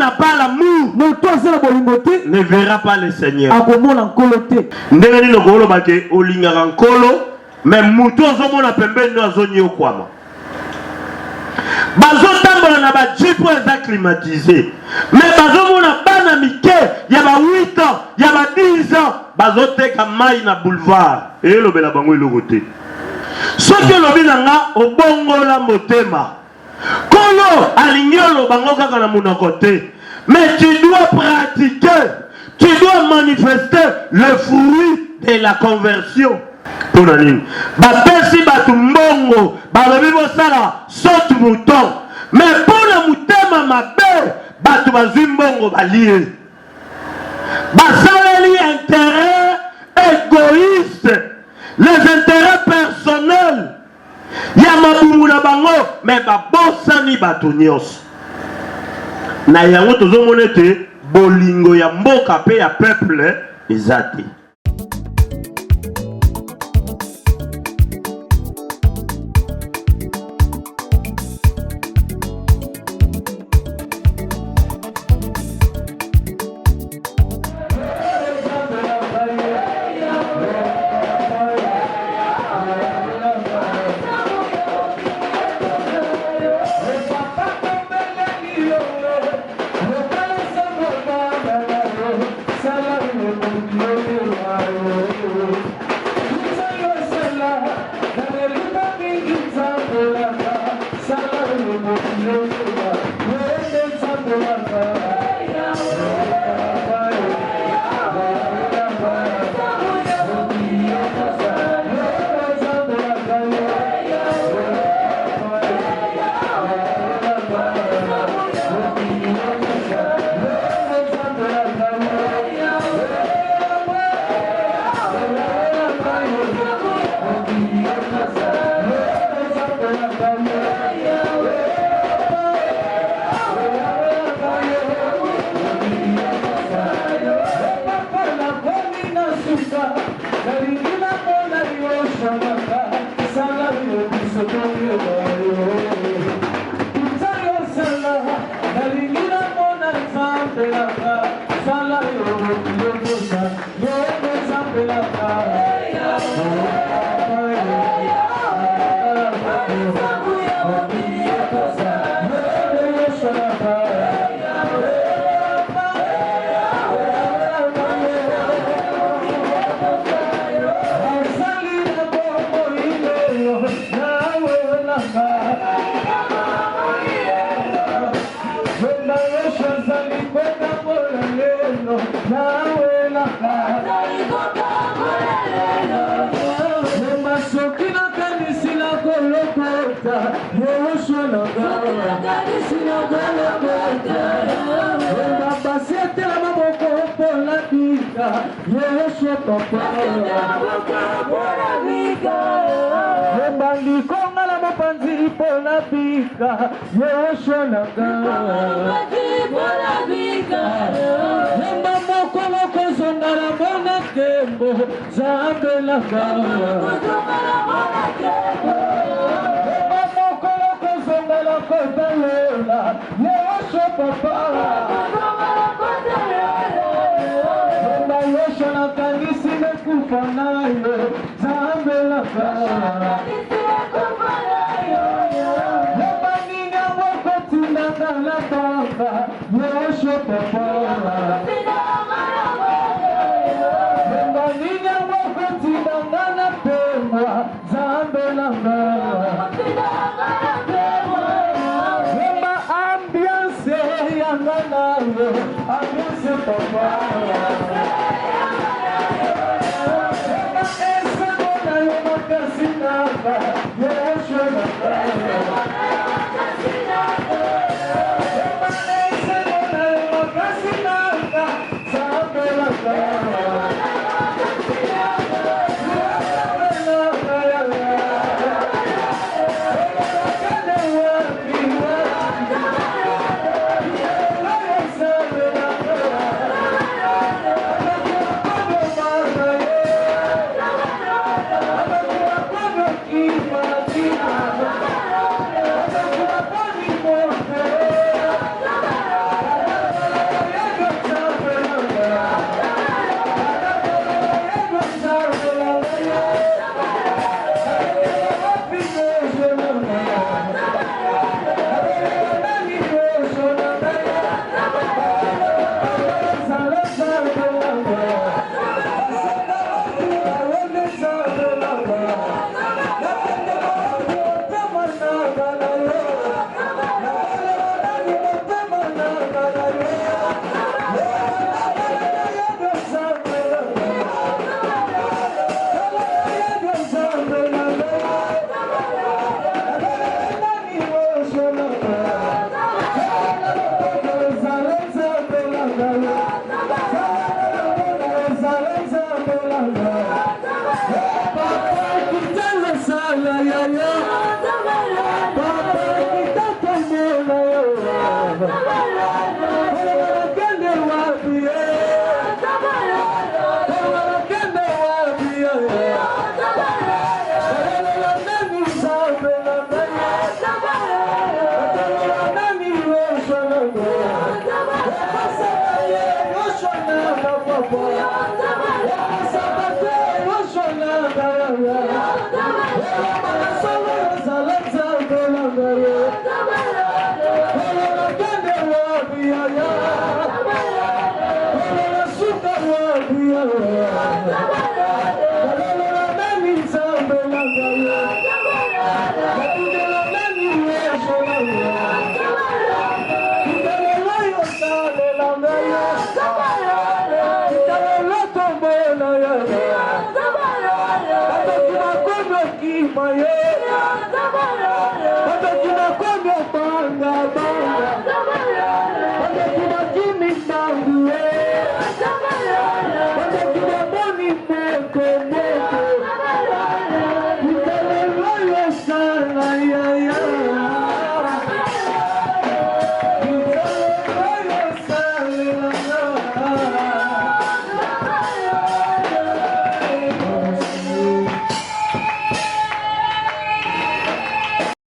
n'a pas l'amour ne verra pas le Seigneur. Ndenge ni lokolo bake olingaka nkolo mais mutu ozomona pembeni no azonyi okwama. Bazotambola na ba jeep eza climatisé mais bazomona bana mike ya ba 8 ans ya ba 10 ans bazoteka mai na boulevard elobela bango eloko te. Soki olobi nanga obongola motema kolo alingi olobango kaka na monoko te, mais tu dois pratiquer, tu dois manifester le fruit de la conversion. Pour la ligne bapesi batu mbongo balobi bosala saute mouton, mais pour la mutema mabe batu bazwi mbongo balie basaleli intérêt égoïste, les intérêts personnels ya mabumu na bango, mais babosani batu nyonso na yango tozomona ete bolingo ya mboka pe ya peuple eza te.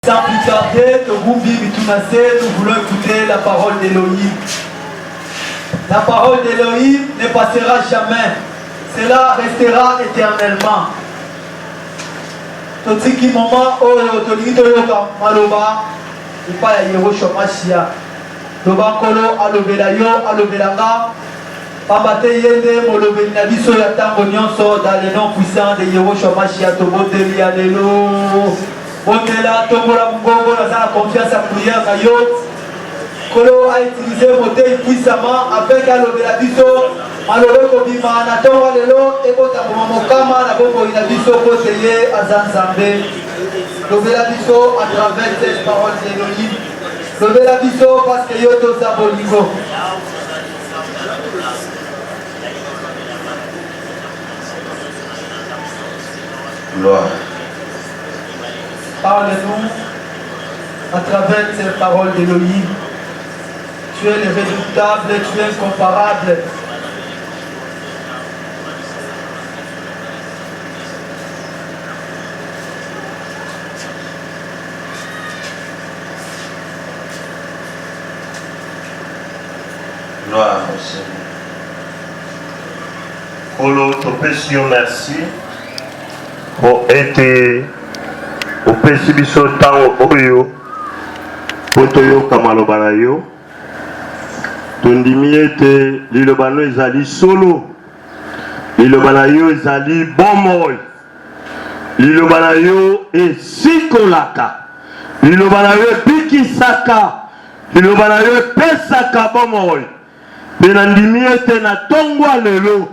Sans plus tarder, que vous vivez tout massé, nous voulons écouter la parole d'Élohim. La parole d'Élohim ne passera jamais. Cela restera éternellement. Totiki moment oyo tolingi toyoka maloba epai ya Yehoshua Mashia. Loba nkolo alobela yo alobelanga pamba te ye nde molobeli na biso ya ntango nyonso dans le nom puissant de Yehoshua Mashia toboteli ya lelo. Botela tombola mongongo naza na confiance ya prière na yo. Kolo a utilisé motei puissamment afin qu'alobela biso malobe kobima na ntongo lelo ekotamboma mokama na bomoi na biso kote ye aza nzambe. Lobela biso à travers cette parole d'Élohim. Lobela biso parce que yo toza bolingo. Gloire. Parle-nous à travers ces paroles d'Élohim. Tu es le redoutable, tu es incomparable. Gloire au Seigneur. Kolo, topesi yo merci pour être opesi biso ntango oyo po toyoka maloba na yo. Tondimi ete liloba no ezali solo, liloba na yo ezali bomoi, liloba na yo esikolaka, liloba na yo epikisaka, liloba na yo epesaka bomoi. Mpe na ndimi ete na tongwa lelo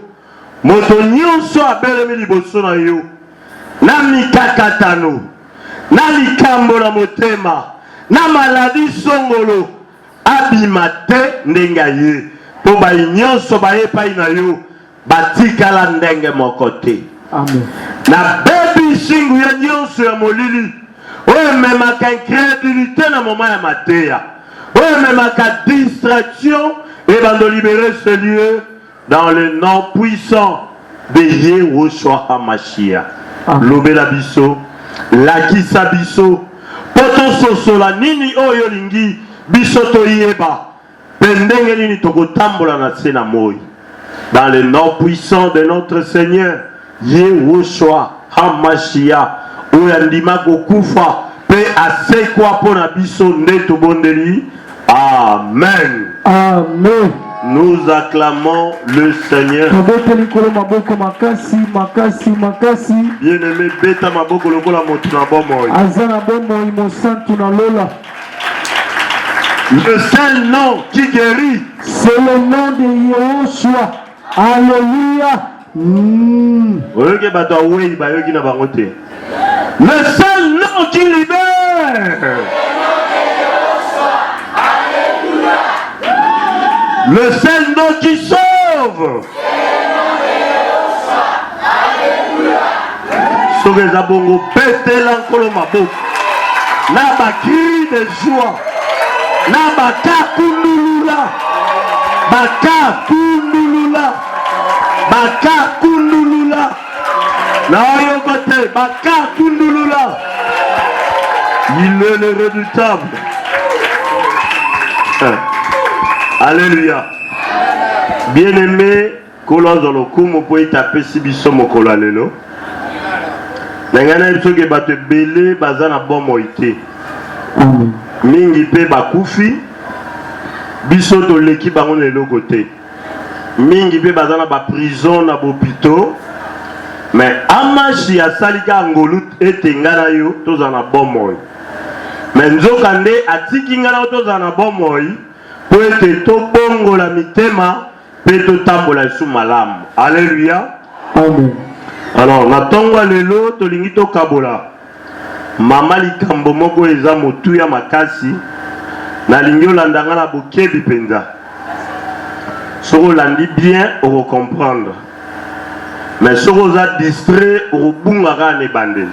moto nyonso abelemi liboso na yo na mikakatano, na likambo na motema, na maladi songolo abima te ndenge ye po bayi nyonso baye epai na yo batikala ndenge moko te. Amen. Na bebi singu ya nyonso ya molili oyo ememaka incrédulité na moma ya mateya, oyo ememaka distraction ebando libérer ce lieu dans le nom puissant de Yehoshua HaMashiach. Lobela biso, lakisa biso, poto sosola nini oyo lingi biso toyeba, pendenge nini tokotambola na se na moi. Dans le nom puissant de notre Seigneur Yehoshua HaMashiach, oyo andima kokufa pe asekwa pona biso nde tobondeli. Amen. Amen. Nous acclamons le Seigneur. Bien-aimé, beta maboko lokola motu na bomoi. Le seul nom qui guérit, c'est le nom de Yehoshua. Alléluia. Le seul nom qui libère. Le seul nom qui sauve. Sogeza bongo pete lankolo maboko. Na ba cri de joie. na baka kundulula na oyo côté baka kundulula. Il est le redoutable. Alléluia. Bien-aimé, Kolozo lokumu po itape sibiso mokolo lelo. Nangana biso ke bato belé bazana bomo ité. Amen. Mingi pe bakufi biso to leki bango lelo côté. Mingi pe bazana ba prison na bopito. Mais amashi ya salika ngolu etengana yo tozana bomo. Mais nzokande atiki ngana tozana bomo. Po ete to bongo la mitema pe to tambola sous malamu. Alléluia. Amen. Alors natongwa lelo tolingi to kabola. Mama likambo moko eza motuya makasi na lingio landanga na bokebi penza. Soko landi bien on comprendre. Mais soko za distrait on bunga ka ne bande.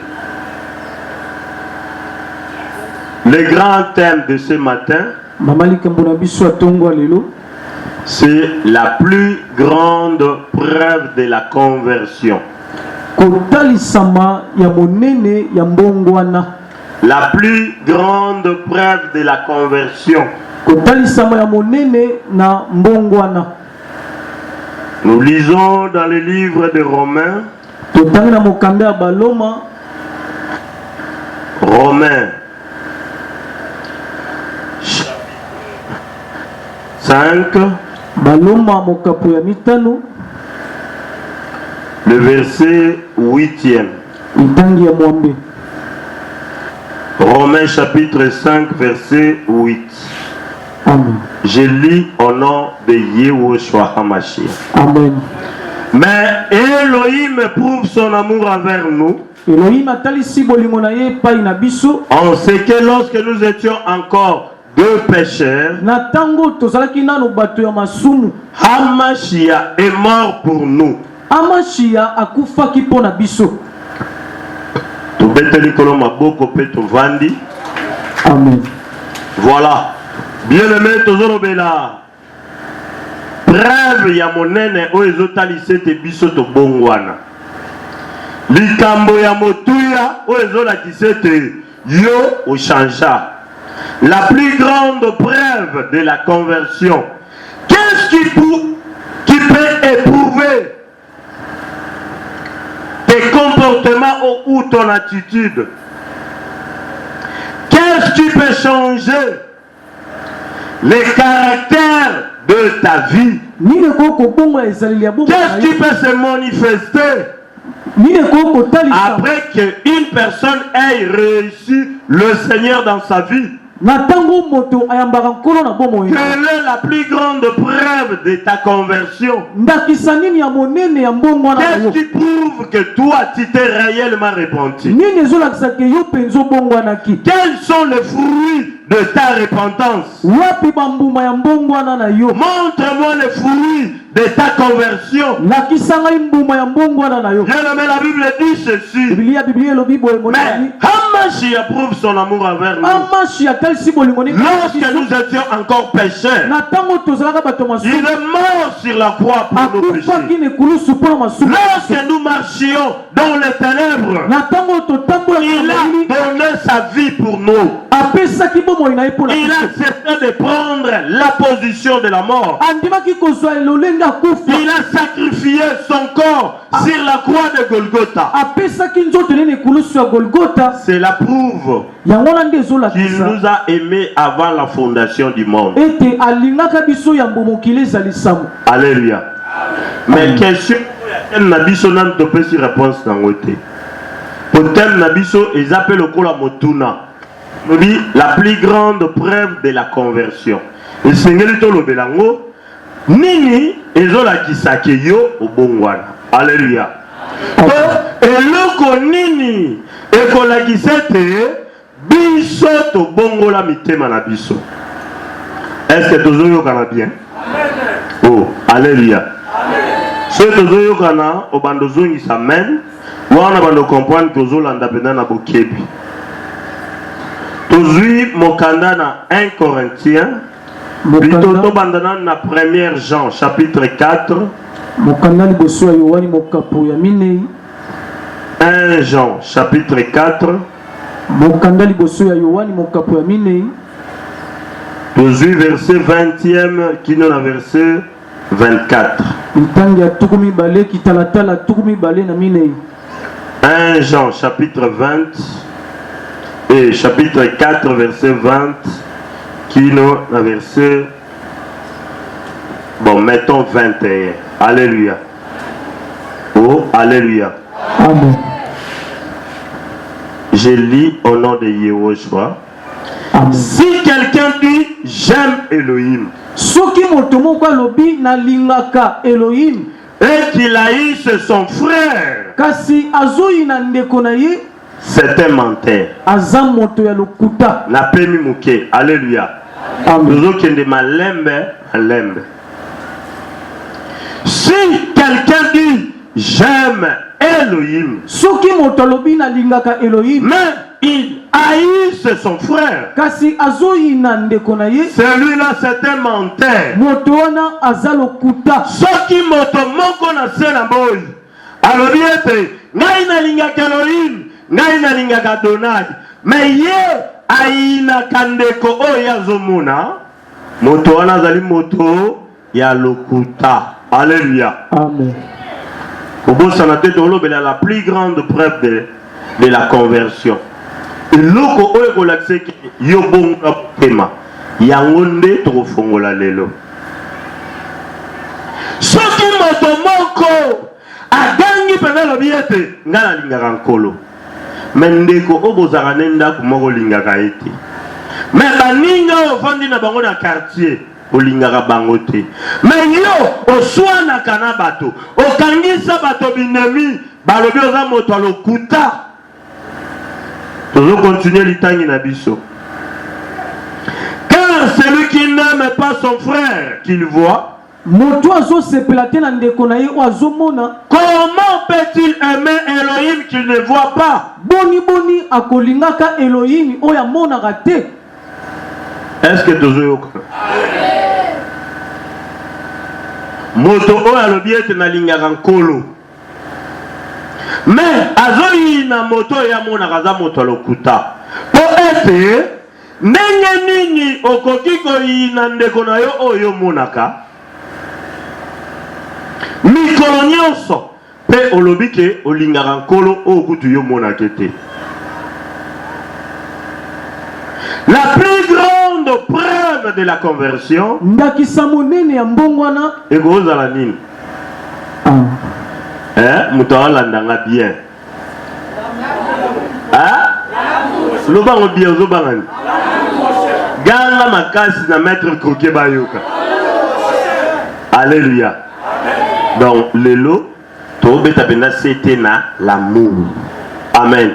Le grand thème de ce matin, c'est la plus grande preuve de la conversion. La plus grande preuve de la conversion. Nous lisons dans le livre de Romains. Romains 5, le verset 8e. Romains chapitre 5, verset 8. Amen. Je lis au nom de Yehoshua HaMashiach. Amen. Mais Elohim prouve son amour envers nous. On sait que lorsque nous étions encore deux pécheurs, Hamashiach est mort pour nous. Amen. Voilà. Bien-aimé, Tozorobela. Preuve ya monene o ezotalisé te biso to bongwana. Likambo ya motuya o ezolakisé te yo o changea. La plus grande preuve de la conversion. Qu'est-ce qui peut éprouver tes comportements ou ton attitude? Qu'est-ce qui peut changer les caractères de ta vie? Qu'est-ce qui peut se manifester après qu'une personne ait réussi le Seigneur dans sa vie? Quelle est la plus grande preuve de ta conversion? Qu'est-ce qui prouve que toi tu t'es réellement repenti? Quels sont les fruits de ta repentance? Montre-moi les fruits de ta conversion. Bien-aimé, la Bible dit ceci. Mais Hamashiach prouve son amour envers nous. Lorsque nous étions encore pécheurs, il est mort sur la croix pour nos péchés. Lorsque nous marchions dans les ténèbres, il a donné sa vie pour nous. Il a accepté de prendre la position de la mort. Il a sacrifié son corps sur la croix de Golgotha. C'est la preuve qu'il nous a aimés avant la fondation du monde. Alléluia. Mais question, Nabiso n'a pas de réponse dans le côté. Peut-être Nabiso, ils appellent le la Motuna. Nous dit la plus grande preuve de la conversion. Et Seigneur le Belango, Nini, Ezola Kisake yo au Bongwana. Alléluia. Et le Nini, et qu'on la Kisete, Biso to Bongo la mitema na biso. Est-ce que Tozoyo kana bien? Oh, Alléluia. Ce Tozoyo kana, au bandozongi sa mène, ou on a bando comprendre que Tozolanda pendant na bokebi. Tozui mokanda na 1 Corinthiens. Plutôt tobandana na 1 Jean chapitre 4. Mokanda liboso ya Yohani mokapo ya minei. 1 Jean chapitre 4. Mokanda liboso ya Yohani mokapo ya minei. Tozui verset 20e qui est na verset 24. Ntangi ya tukumi bale kitalatala tukumi bale na minei. 1 Jean chapitre 20 et chapitre 4 verset 20 qui est na verset, bon, mettons 21. Alléluia. Oh, alléluia. Amen. Je lis au nom de Yehoshua. Amen. Si quelqu'un dit j'aime Elohim, soki moto moko alobi na lingaka Elohim et qu'il haïsse son frère, kasi azoyi na ndeko na ye, c'est un menteur. aza moto ya lokuta. Na pemi muke. Alléluia. Amen. Nous qui malembe, malembe. Si quelqu'un dit j'aime Elohim, soki moto alobi na lingaka Elohim, mais il haïsse son frère, kasi azoyi na ndeko na ye, celui-là c'est un menteur. moto wana aza lokuta. Soki moto moko na se na boy alobi ete ngai nalingaka Elohim, ngai nalingaka Donald, mais ye ayinaka ndeko oyo azomona, moto wana azali moto ya lokuta. Alléluia. Amen. Obosana te tolobela la plus grande preuve de la conversion. Loko oyo kolakise ki yo bonga tema yango nde tokofongola lelo. Soki moto moko adangi pena lobi ete nga nalingaka nkolo, me ndeko oyo bozaka ne ndako moko olingaka ete, me baninga oyo ofandi na bango na quartier olingaka bango te, me yo oswanaka na bato, okangisa bato binemi balobi oza moto alokuta. Toujours continuer l'itangi na biso. Car celui qui n'aime pas son frère qu'il voit, moto azo sepela te na ndeko na ye o azomona, comment peut-il aimer Elohim qu'il ne voit pas? boni boni akolingaka Elohim oyo amonaka te. Est-ce que toujours yoka? Moto oyo alobi ete nalingaka nkolo, mais azoyi na moto ya mona kaza moto alokuta. Po ete ndenge nini okoki koyina ndeko na yo oyo monaka mikolo nyonso pe olobi ke olingaka nkolo oyo kutu yo monaka te. La plus grande preuve de la conversion ndakisa monene ya mbongwana ekozala nini? Moto alandanga bien. Lobango bien ozobangani. Ganga makasi na maître croquet bayoka. Alléluia. Donc lelo to beta penda c'était na l'amour. Amen.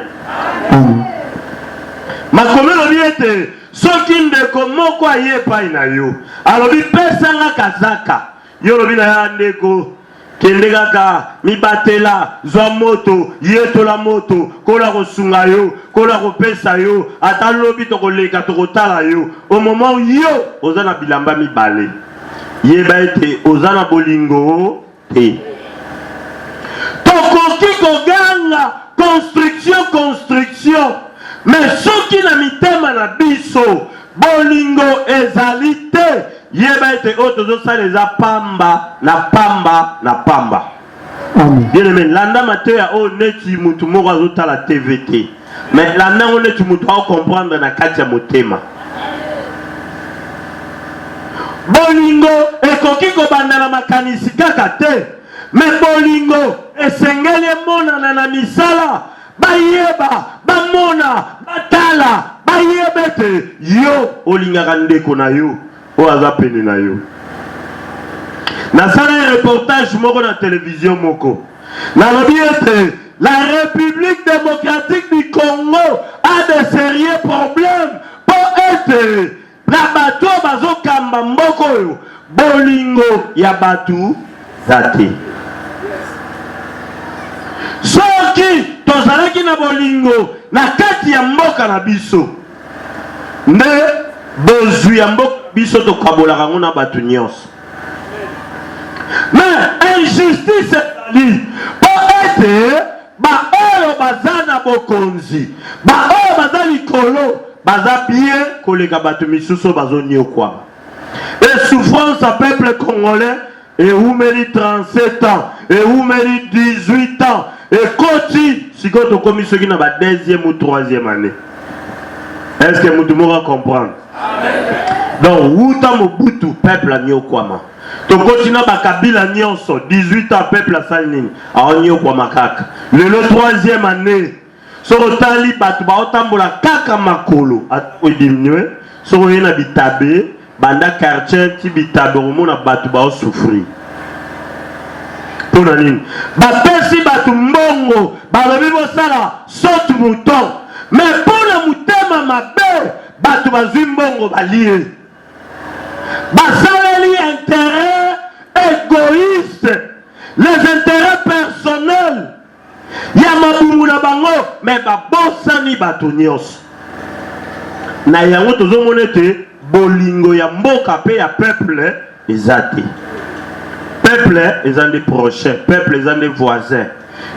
Makomelo lobi ete soki ndeko moko ayepai na yo alobi pesanga kazaka, yo lobi na ya ndeko kende kaka mibatela zwa moto yetola moto kola kosunga yo kola kopesa yo ata lobi tokoleka tokotala yo au moment yo oza na bilamba mibale yeba ete oza na bolingo te. Tokoki koganga construction mais soki na mitema na biso bolingo ezali te, yeba ete oyo tozosala eza pamba na pamba na pamba. Bien aimé, landa mateya oyo neti mutu moko azotala TV te, mais landa ngo neti mutu akomprendre na kati ya motema. Bolingo ekoki kobanda na makanisi kaka te, mais bolingo esengeli emonana na misala, bayeba bamona batala bayeba ete yo olingaka ndeko na yo oyo aza pene na yo. Nasala un reportage moko na télévision moko nalobi ete la République démocratique du Congo a de sérieux problèmes po ete na bato bazokamba mboko oyo bolingo ya batu zate. Soki tozalaki na bolingo na kati ya mboka na biso, nde bozwi ya mboka biso tokabolaka ngo na bato nyonso. Mais injustice ezali po ete baoyo baza na bokonzi, baoyo baza likolo baza bien koleka bato misusu bazoniokwama. Et souffrance à peuple congolais et où mérite 37 ans et où mérite 18 ans et koti siko to komi soki na ba deuxième ou troisième année. Est-ce que mutu mora comprendre? Donc wuta mobutu peuple niokwama. To continue ba kabila nyonso 18 ans peuple asali nini a niokwama kaka. Le troisième année soko tali batu ba otambola kaka makolo a diminuer soko yena bitabe banda quartier ti bitabe omona batu ba souffrir. Pona nini bapesi batu mbongo balobi bosala sotu mouton mais pona mutema mabe batu bazwi mbongo balie basaleli intérêt égoïste, les intérêts personnels ya mabungu na bango mais babosani batu nyonso na yango tozomona ete bolingo ya mboka pe ya peuple ezate. Peuple eza des prochains, peuple eza des voisins.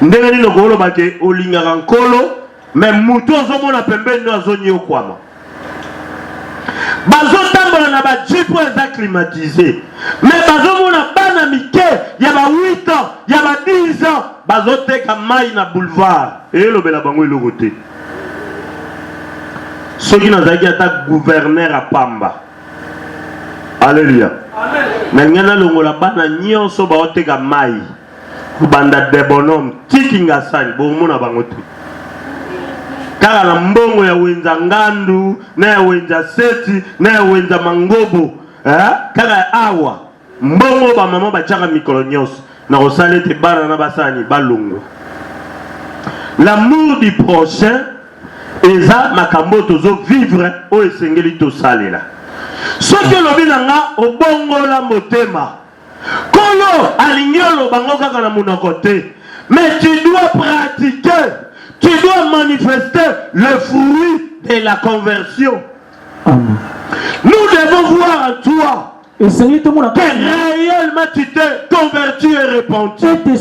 Ndenge nini okoloba ke olingaka nkolo mais mutu ozomona pembeni azoniokwama. Bazotambola na bajipo eza climatisé mais bazomona bana mike ya ba 8 ans ya ba 10 ans bazoteka mai na boulevard elobela bango eloko te. Soki nazalaki ata gouverneur à Pamba. Alléluia. Mais ngana longola bana nyonso baoteka mai kubanda de bonhomme tikinga sani bomona bango te. Kala na mbongo ya wenza ngandu na ya wenza seti na ya wenza mangobo kala awa mbongo ba mama bachaka mikolo nyonso na osale te bana na basani balongo. L'amour du prochain eza makambo tozo vivre o esengeli to salela. Soki lobi nanga obongola motema kolo alingelo bango kaka na monoko te mais tu dois pratiquer, tu dois manifester le fruit de la conversion. Amen. Nous devons voir en toi que réellement tu t'es converti et repenti. Tu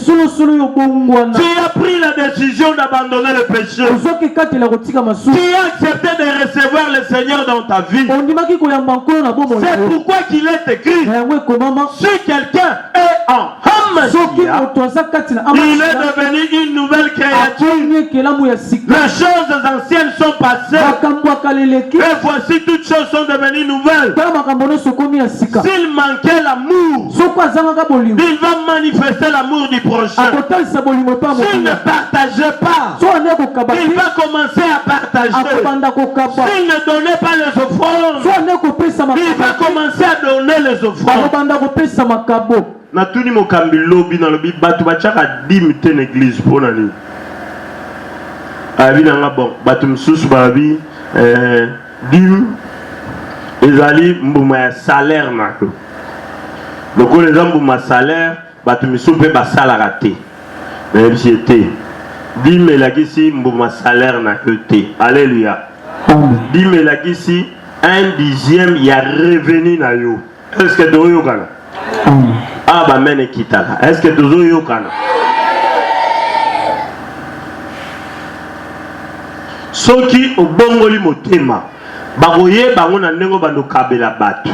as pris la décision d'abandonner le péché. Tu as accepté de recevoir le Seigneur dans ta vie. C'est pourquoi qu'il est écrit, si quelqu'un est en Hamashiach, il est devenu une nouvelle créature. Les choses anciennes sont passées et voici toutes choses sont devenues nouvelles. S'il manquait l'amour, il va manifester l'amour du prochain. S'il ne partageait pas, il va commencer à partager. S'il ne donnait pas les offrandes, il va commencer à donner les offrandes. Natuni mokambi lobi na lobi batu bachaka dimite l'église pona ni. Abi nanga bon batu msusu babi dim ezali mbuma ya salaire nako. Loko les mbuma salaire batu misusu pe basala raté. Même si était dim elakisi mbuma salaire nako te. Alléluia. Dim elakisi 1/10 ya revenu na yo. Est-ce que doyo kana? Ah bah mene kitala. Est-ce que tozo yokana? Soki obongoli motema bagoye bango na ndenge bando kabela batu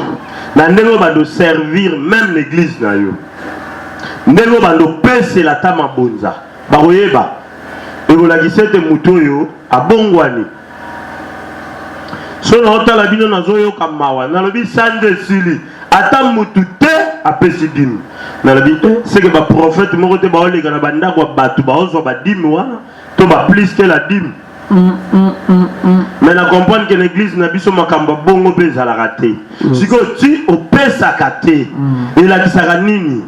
na ndenge bando servir même l'église na yo ndenge bando pese la tama bonza bagoye ba ekolakisa ete mutu oyo abongwani. So na otala bino nazoyoka mawa nalobi sande sili ata mutu te apesi dimi nalobi c'est que ba prophète moko te baoleka na bandako batu baozwa ba dimi wana to ba plus que la dimi. Mais na comprendre que l'église na biso makambo bongo pe ezalaka te. Siko ti opesaka te elakisaka nini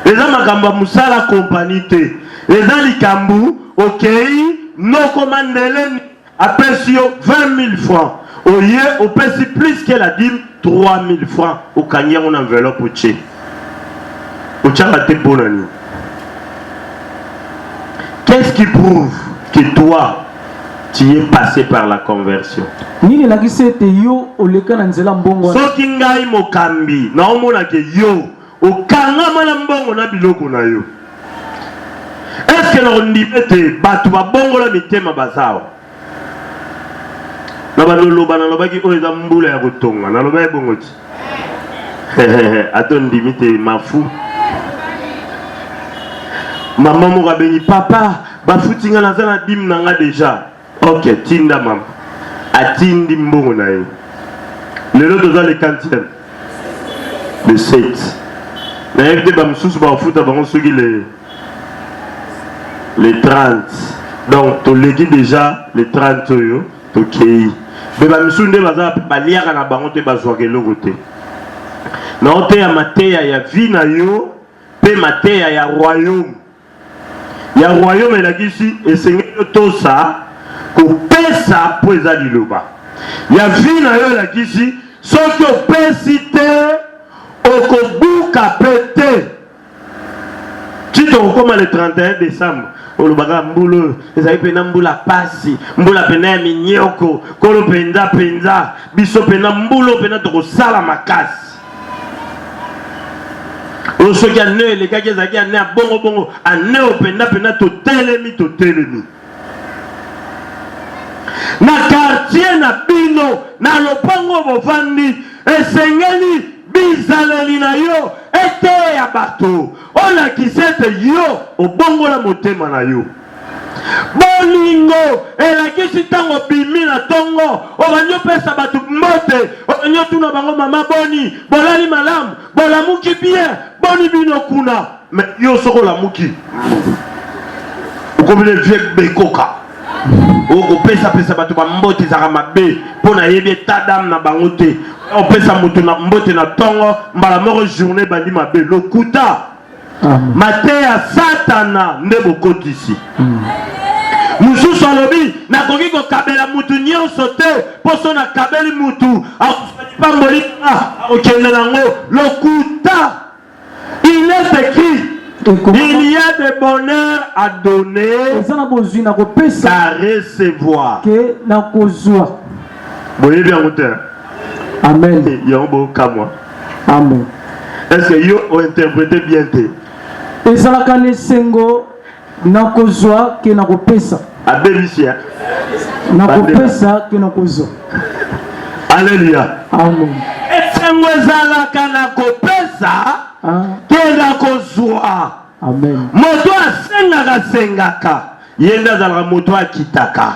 eza makambo musala compagnie te eza likambu okei noko mandele apesi yo 20 000 francs oye opesi plus que la dîme 3 000 francs au kanya mon enveloppe au tché au tchanga te bonani. Qu'est-ce qui prouve que toi tu es passé par la conversion. Nini la kisete yo oleka na nzela mbongo. Soki ngai mokambi na omona ke yo okangama na mbongo na biloko na yo. Est-ce que na ondimete batu ba bongo la mitema bazawa? Na baloloba na lobaki oyo eza mbula ya kotonga na loba ebongo ti. Ato ndimite mafu. Maman moko abengi papa bafutinga na zana dim na nga déjà. Ok, tinda mama. Atindi mbongo na yo. Lelo toza le 40e. Le 7. Na yekte ba msusu ba futa bango soki les 30. Donc to legi déjà les 30 yo tokei. Be ba msusu nde baza baliaka na bango te bazwa keloko te. Na ote ya mateya ya vie na yo pe mateya ya royaume. Ya royaume elakisi esengeli tosa kopesa po eza liloba. Ya vie na yo elakisi soki opesi te okobuka pe te. Tito okoma le 31 décembre olobaka mbula ezali pena mbula pasi mbula pena ya minyoko kolo penza biso pena mbula pena tokosala makasi. Osoki ane elekaki ezalaki ane ya bongo ane openda totelemi na quartier na bino na lopango bovandi esengeli bizaleli na yo ete ya bato olakisi ete yo obongola motema na yo. Bolingo elakisi ntango bimi na tongo obandi opesa bato mbote obandi otuna bango mama boni bolali malamu bolamuki bien boni bino kuna. Mais yo soko lamuki okomile vie bekoka okopesa bato bambote ezaka mabe mpo na yebi etadam na bango te. Opesa moto na mbote na tongo mbala moko journée bandi mabe lokuta mateya satana nde bokotisi. Mususu alobi nakoki kokabela mutu nyonso te poso na kabeli mutu akufani okende nango lokuta. Il est écrit il y a des bonheurs à donner à recevoir. Boye bien auteur. Amen. Yombo kamwa. Amen. Est-ce que yo ont interprété bien te? Ezalaka nesengo nakozwa ke nakopesa. Abelisia. Nakopesa ke nakozwa. Alléluia. Amen. Esengo ezalaka nakopesa ke nakozwa. Amen. Moto asengaka yenda azalaka moto akitaka.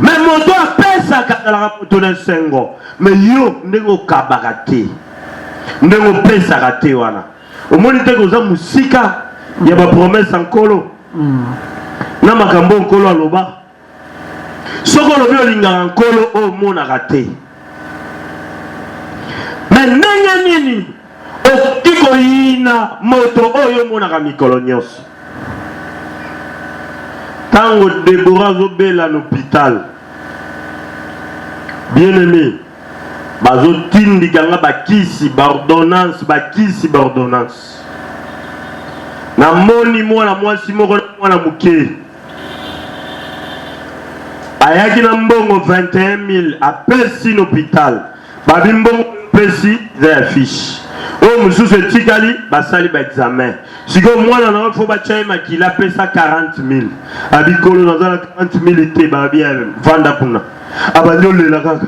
Mais moto apesaka azalaka moto nesengo. Mais yo ndenge okabaka te ndenge opesaka te wana omoni te koza musika ya bapromese nkolo na makambo nkolo aloba soko olobi olingaka nkolo oyo omonaka te. Mais ndenge nini okoki koyina moto oyo omonaka mikolo nyonso? Tango Deborah azobela na hôpital, bien aimé bazo tindika nga bakisi baordonnance na moni mwana mwasi moko na mwana muke ayaki na mbongo 21 000 apesi na hôpital babi mbongo pesi za ya fiche oyo mosusu etikali basali ba examen sikoyo mwana na fo batyaye makila apesa 40 000 abikolo naza na 40 000 te babi ya vanda kuna abandi olela kaka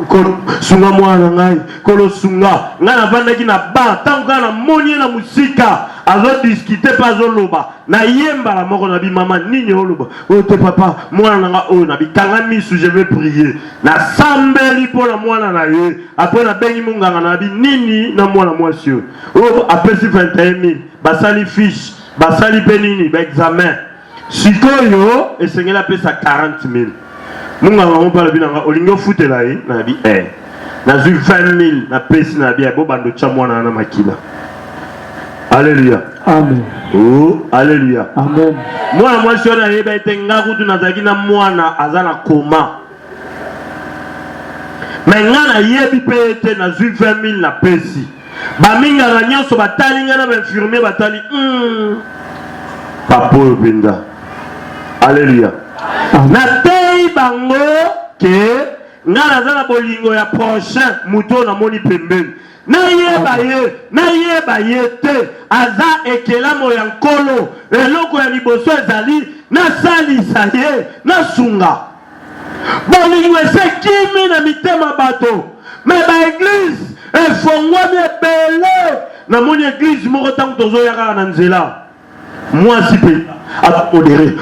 kolo sunga mwana ngai kolo sunga ngai navandaki na ba ntango kaka na moni ye na musika azodiskite mpe azoloba na yembala moko na bimama nini oloba oyo te papa mwana na nga oyo na bitanga misu je vais prier nasambeli mpo na mwana na ye apres nabengi monganga na bi nini na mwana mwasi oyo apesi 21 000 basali fiche basali mpe nini baexamen sikoyo esengeli apesa 40 000 munganga mopala binanga olingi ofutela ye na bi nazwi 20 000 na pesi na bi bo bando tya mwana na makila. Alléluia. Amen. Oh, alléluia. Amen. Mwana mwasi ona yeba ete nga kutu nazalaki na mwana aza na koma. Mais nga na yebi pe ete nazwi 20 000 na pesi. Baminga na nyonso batali nga na infirmier batali papo yo penda. Alléluia. Na tei ba bango que nga naza na bolingo ya prochain muto na moni pembeni nayeba ye te aza ekelamo ya nkolo eloko ya liboso ezali nasalisa ye nasunga bolingo esekimi na mitema bato me baeglise efongwami ebele namoni eglise moko ntango tozoya kaka na nzela mwasi mpe akodere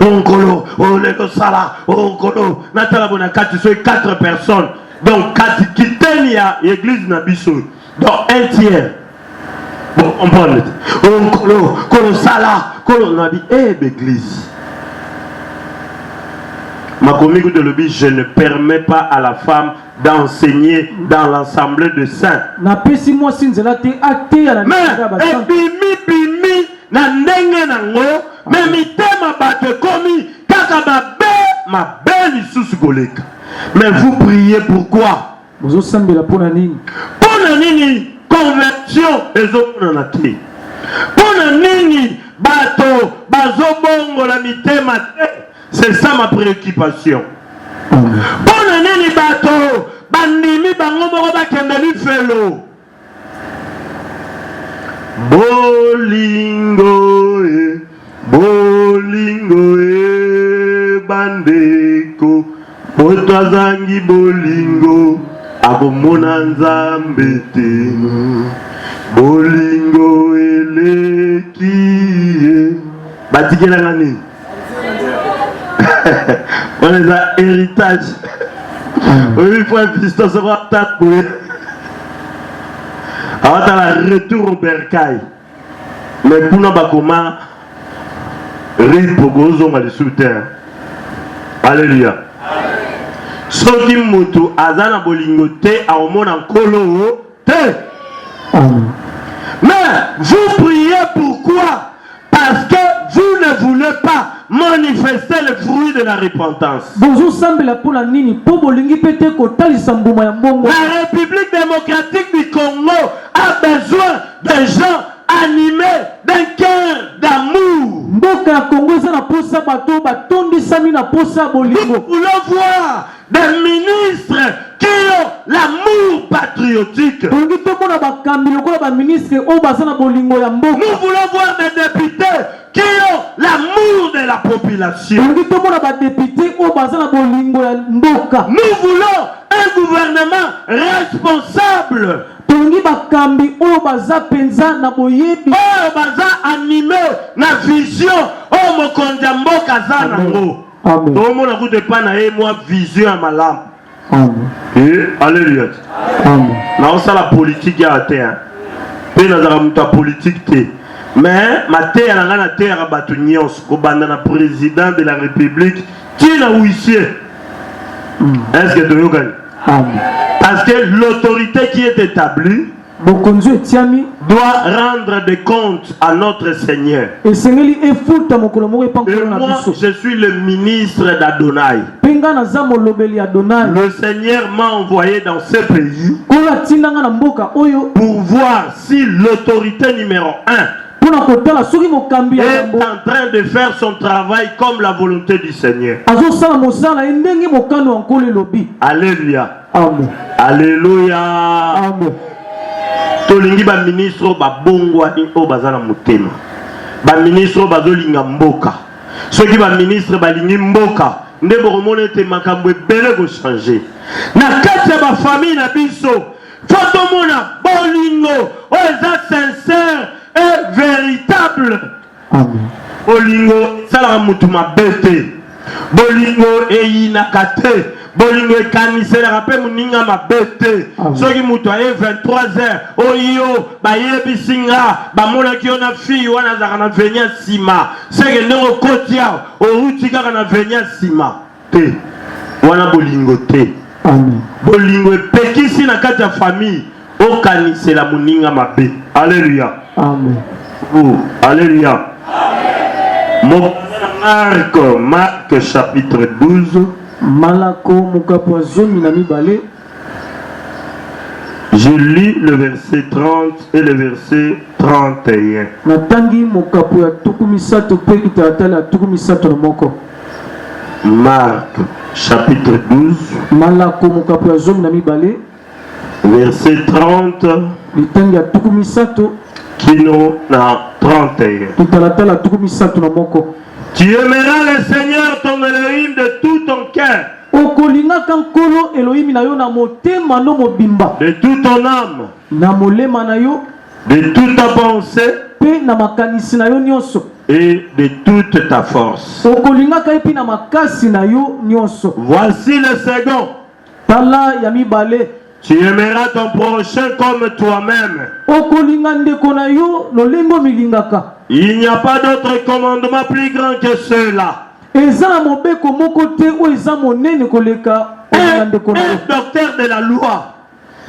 onkolo olelo sala onkolo natala bona kati soki 4 personnes donc kati kiteni ya église na biso donc 1/3 bon on prend onkolo kolo sala kolo nabi église Makomi de l'obis, je ne permets pas à la femme d'enseigner dans l'assemblée de saints. Mais bimi na ndenge nango mais mitema bato komi kaka mabe lisusu koleka. Mais vous priez pourquoi? Pona nini conversion ezokona te. Pona nini bato bazobongo la mitema te. C'est ça ma préoccupation. Pona nini bato bandimi bango moko bakendeli felo. Bolingo bandeko potazangi bolingo akomona nzambe te. Bolingo eleki batikelanga nini? On est un héritage. Oui, frère Piston se voit tatoué. Alors, dans le retour au bercail. Mais pour nous, comment ripogozo mal sous terre. Alléluia. Soki mutu azana bolingo te a omona nkolo te. Mais vous priez pourquoi? Parce que vous ne voulez pas manifester le fruit de la repentance. La République démocratique du Congo a besoin de gens animés d'un cœur d'amour. Nous voulons voir des ministres qui ont l'amour patriotique. Nous voulons voir des députés qui ont l'amour de la population. Nous voulons un gouvernement responsable. Animé na vision vision à malam. Alléluia. Là la politique à terre. Politique mais ma terre la terre a président de la République qui est huissier. Est-ce que tu veux? Parce que l'autorité qui est établie doit rendre des comptes à notre Seigneur. Et moi, je suis le ministre d'Adonai. Le Seigneur m'a envoyé dans ce pays pour voir si l'autorité numéro 1 est en train de faire son travail comme la volonté du Seigneur. Alléluia. Amen. Alléluia. Amen. Tolingi ba ministre ba bongwani o bazana mutema. Ba ministre bazolinga mboka. Soki ba ministre balingi mboka, ndebo komona te makambo ebele ko changer. Na kati ya ba famille na biso, foto mona bolingo o eza sincère et véritable. Amen. Bolingo sala mutu mabete. Bolingo eyinakate. Bolingo ekanisela rappel muninga mabete. Soki mutu aye 23h oyo bayebisinga bamona kiona fille wana zaka na venya sima. Seke ndeko kotia outi kaka na venya sima. Te. Wana bolingo te. Amen. Bolingo epekisi na kati ya famille okanisela muninga mabe. Alléluia. Amen. Alléluia. Amen. Marc chapitre 12. Je lis le verset 30 et le verset 31. Marc chapitre 12 Malako mokapo ya zomi na mibale verset 30 litangi ya tuku misato kino na 31. tutalatala tuku misato na moko. Tu aimeras le Seigneur ton Elohim de tout ton cœur, okolingaka nkolo Elohim na yo na motema no mobimba, de toute ton âme, na molema na yo, de toute ta pensée pe na makanisi na yo nyonso, et de toute ta force. okolingaka epi na makasi na yo nyonso. Voici le second. Tala ya mibale, Tu aimeras ton prochain comme toi-même. okolinga ndeko na yo lolembo milingaka. Il n'y a pas d'autre commandement plus grand que ceux-là. Eza na mobeko moko te o eza monene koleka olinga ndeko na yo. Un docteur de la loi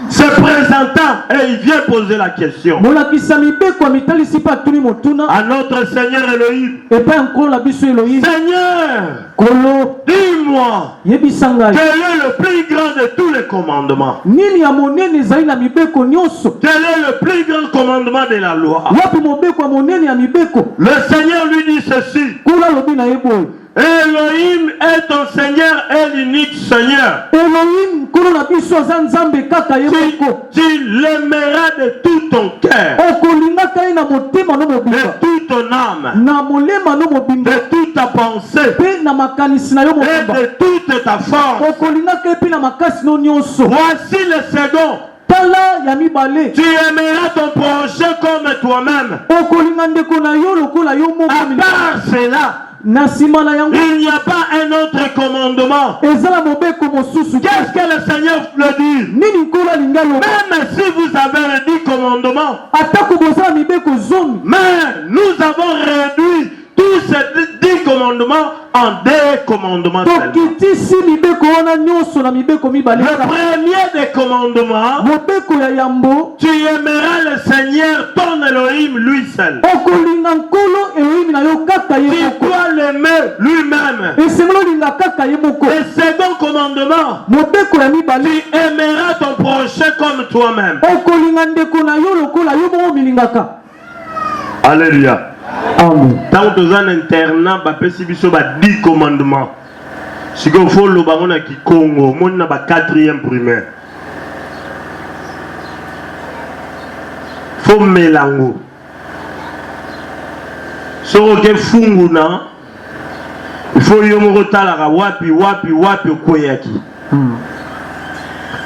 se présentant et il vient poser la question molakisa mibeko ya mitalisi pa atuni motuna à notre Seigneur Elohim. epai nkolo na biso Elohim. Seigneur, Kolo, dis-moi, yebisa ngai quel est le plus grand de tous les commandements? nini ya monene ezali na mibeko nyonso? Quel est le plus grand commandement de la loi? wapi mobeko ya monene ya mibeko? Le Seigneur lui dit ceci: Kolo alobi na ye boye, Elohim est ton Seigneur et l'unique Seigneur. Elohim nkolo na biso aza nzambe kaka ye moko. Tu l'aimeras de tout ton cœur, okolingaka ye na motema no de mobimba, toute ton âme, na molema no mobimba, de toute ta pensée pe na makanisi na yo et mobimba, de toute ta force. okolingaka epi na makasi no nyonso. Voici le second. Tala ya mibale, Tu aimeras ton prochain comme toi-même. okolinga ndeko na yo lokola yo moko. À part cela, na nsima na yango il n'y a pas un autre commandement. eza na mobeko mosusu. Qu'est-ce que le Seigneur le dit? nini nkolo alinga loba? Même si vous avez le 10 commandements, atako boza na mibeko zomi, mais nous avons réduit tous ces 10 commandements en 2 commandements seulement. tokitisi mibeko wana nyonso na mibeko mibale. Le premier des commandements, mobeko ya yambo, tu aimeras le Seigneur ton Elohim lui seul. okolinga nkolo Elohim na yo kaka ye Tu moko. dois l'aimer lui-même. esengeli olinga kaka ye moko. Le second commandement, mobeko ya mibale, tu aimeras ton prochain comme toi-même. okolinga ndeko na yo lokola yo moko milingaka. Alléluia. Amen. Tant que un internat, bapesi biso ba 10 commandements. Si que faut le baron à Congo, mon na ba 4e primaire. Faut mélango. So que funguna, il faut yomo tala wapi koyaki.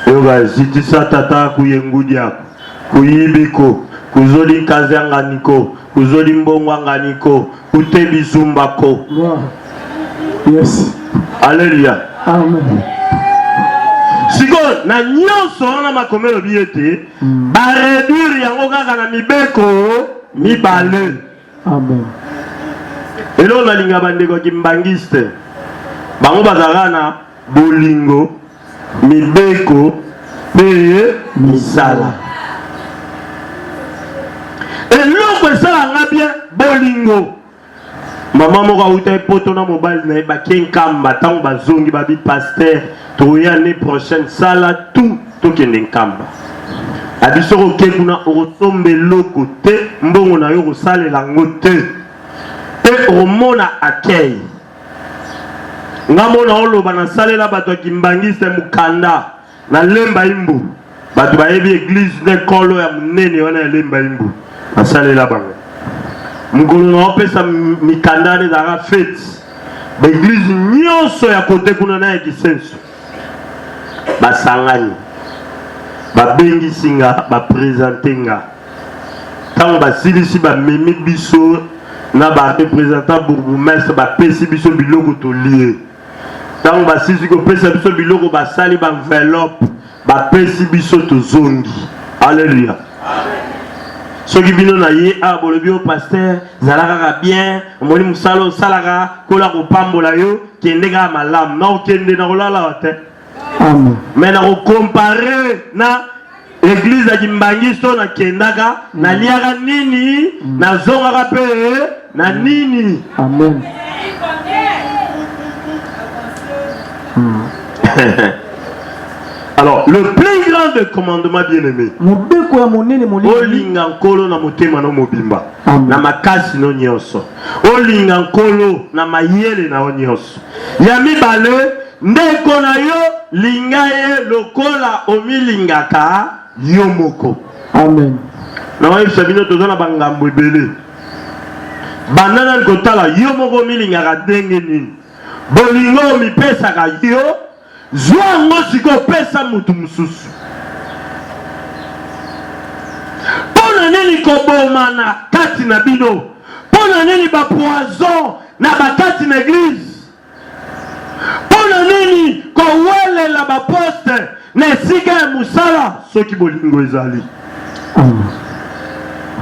Yoga ziti satata kuyengudia yako. Kuyibiko, kuzoli kazanga niko. Kuzoli mbongwanga niko, kutebi zumbako. Wow. Yes. Alléluia. Amen. Siko na nyonso wana makomelo biete, ba réduire yango kaka na mibeko mibale. Amen. Elo na linga bandeko kimbangiste. Bango bazaka na bolingo, mibeko pe misala. Eloko esalanga bien bolingo. Maman moko auta poto na mobile na ba kenkamba tango bazongi babi pasteur toya l'année prochaine sala tout tokende nkamba. Abisoko kekuna orosombe loko te mbongo na yo kosalela ngote. Te omona accueil. Ngamona oloba na salela bato kimbangiste mukanda na lemba imbu. Bato bayebi église ne kolo ya munene wana ya lemba imbu. Asalela bango. Mukolo na opesa mikandane za fête. Ba église nyonso ya kote kuna na ekisenso. Basangani. Ba bengi singa ba présenter nga. Tant ba silisi ba memi biso na ba représentant bourgmestre ba pesi biso biloko to lié. Tant ba silisi ko pesa biso biloko ba sali ba enveloppe ba pesi biso to zongi. Alléluia. Soki bino na ye a bolobi o pasteur zalaka bien omoni musalo salaka kola ko pambola yo kende ka malam na okende na kolala te. Amen. Mais na ko comparer na église ya Kimbangisto na kendaka na liaka nini na zongaka pe na nini. Amen. Alors, le plus grand des commandements bien-aimés, mobeko ya monene molimo olinga nkolo na motema no mobimba, Amen. na makasi no nyonso, olinga nkolo na mayele na nyonso. Ya mibale, ndeko na yo linga ye lokola omilingaka yo moko. Amen. Na wa sabino tozana bangambo ebele. Banana nkotala yo moko omilingaka ndenge nini. Bolingo omipesaka yo, zwango siko pesa mutu mususu. Pona nini koboma na kati na bino? Pona nini ba poison na bakati na église? Pona nini kowelela ba poste na sika ya musala soki bolingo ezali?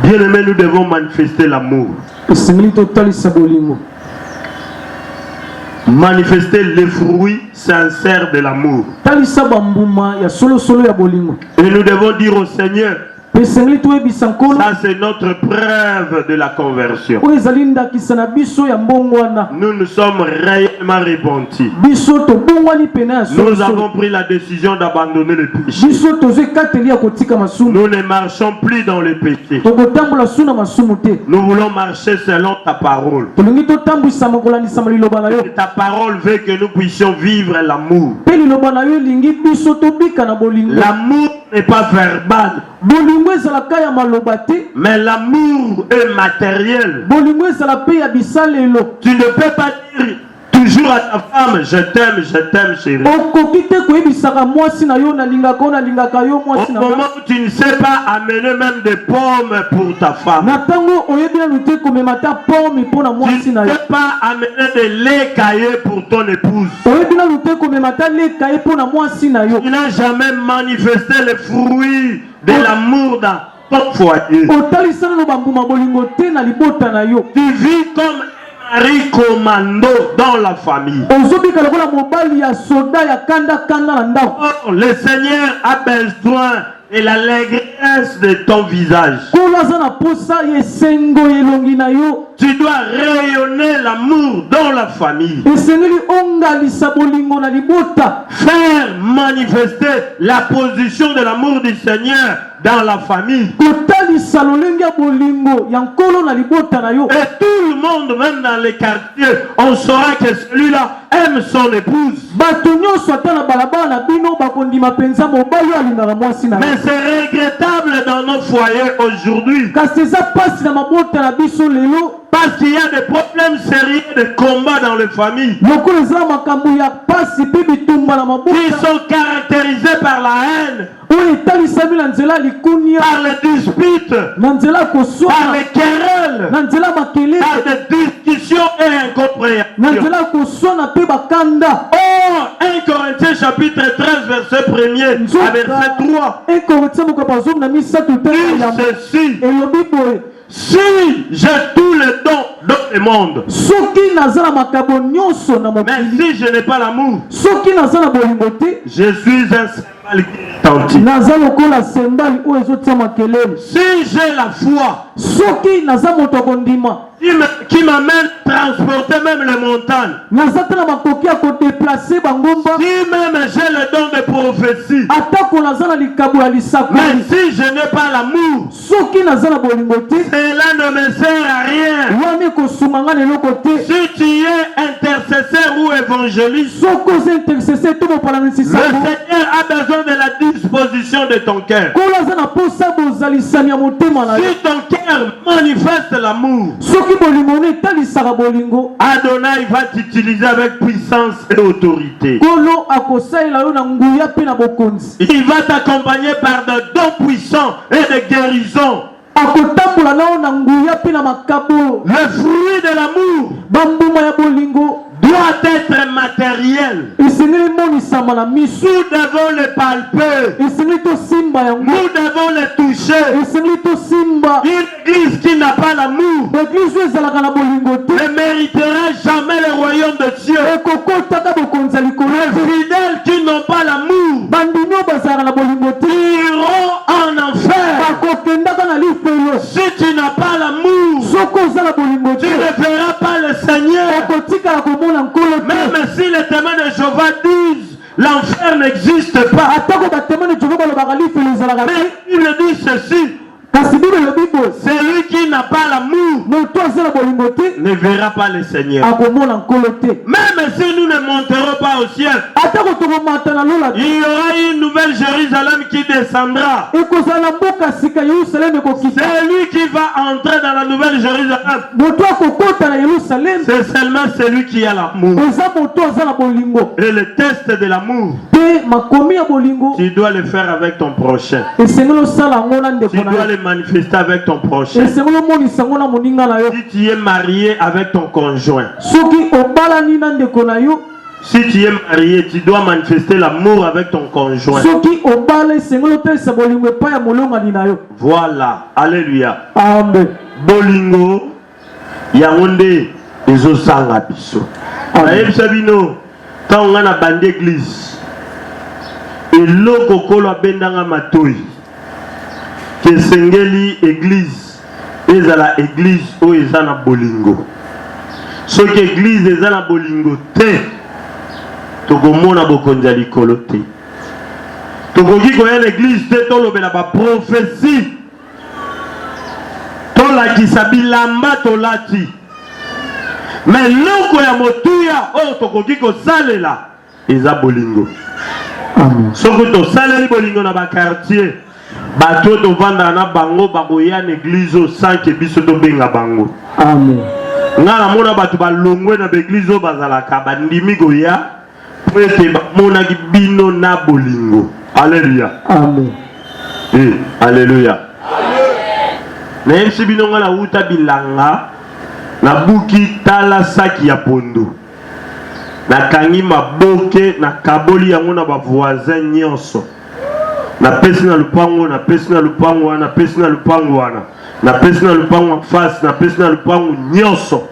Bien-aimé, nous devons manifester l'amour. Manifester les fruits sincères de l'amour. Et nous devons dire au Seigneur, ça c'est notre preuve de la conversion. Nous nous sommes réellement repentis. Nous avons pris la décision d'abandonner le péché. Nous ne marchons plus dans le péché. Nous voulons marcher selon ta parole. Ta parole veut que nous puissions vivre l'amour. L'amour n'est pas verbal, mais l'amour est matériel. Tu ne peux pas dire toujours à ta femme, je t'aime, chérie. Au moment où tu ne sais pas amener même des pommes pour ta femme, tu ne peux pas amener des laits caillés pour ton épouse. Tu n'as jamais manifesté les fruits de l'amour dans ton foyer. Tu vis comme Marie commando dans la famille. Oh, le Seigneur a besoin de l'allégresse de ton visage. Tu dois rayonner l'amour dans la famille. Faire manifester la position de l'amour du Seigneur dans la famille. Et tout le monde, même dans les quartiers, on saura que celui-là aime son épouse. Mais c'est regrettable dans nos foyers aujourd'hui. Parce qu'il y a des problèmes sérieux de combat dans les familles. Qui sont caractérisés par la haine, par les disputes, par les querelles, par des discussions et incompréhensions. Oh, 1 Corinthiens chapitre 13 verset 1er à verset 3. Ceci. Si j'ai tous les dons dans le monde, mais si je n'ai pas l'amour, je suis un symbole si j'ai la foi qui m'amène à transporter même les montagnes, si même j'ai le don de prophétie, mais si je n'ai pas l'amour, cela ne me sert à rien. Si tu es intercesseur ou évangéliste, le Seigneur a besoin de la disposition de ton cœur. Si ton cœur manifeste l'amour, Adonai va t'utiliser avec puissance et autorité. Il va t'accompagner par de dons puissants et de guérison. Le fruit de l'amour doit être matériel. Nous devons le palper. Nous devons le toucher. Une église qui n'a pas l'amour ne méritera jamais le royaume de Dieu. Les fidèles qui n'ont pas l'amour iront en enfer. Si tu n'as pas l'amour, tu ne verras pas le Seigneur. Même si les témoins de Jéhovah disent l'enfer n'existe pas. Mais il dit ceci. Celui qui n'a pas l'amour ne verra pas le Seigneur. Même si nous ne monterons pas au ciel, il y aura une nouvelle Jérusalem qui descendra. Celui qui va entrer dans la nouvelle Jérusalem, c'est seulement celui qui a l'amour. Et le test de l'amour, tu dois le faire avec ton prochain. Tu dois le manifester avec ton prochain. Si tu es marié avec ton conjoint, si tu es marié, tu dois manifester l'amour avec ton conjoint. Voilà, alléluia. Amen. Bolingo yangonde ezosanga biso. Ayebisa bino quand on a na bande église eloko kolo abendanga matoi ke sengeli église ezala église o ezana bolingo. Soki église ezana bolingo te tokomona bokonza likolo te. Tokoki koya l'église te tolobela ba prophétie tolakisa bilamba tolati. Mais loko ya motuya o tokoki kosalela eza bolingo. Soki tosaleli bolingo na ba quartier bato tovanda na bango bakoya na église o sans que biso tobenga bango. Amen. Nga na mona bato balongwe na église o bazalaka bandimi koya po ete bamonaki bino na bolingo. Alléluia. Amen. Alléluia. Na yemsi bino nga na uta bilanga na buki tala saki ya pondo na kangi maboke na kaboli yango na ba voisin nyonso na pesi na lupango na pesi na lupango wana pesi na lupango wana na pesi na lupango face na pesi na lupango nyonso.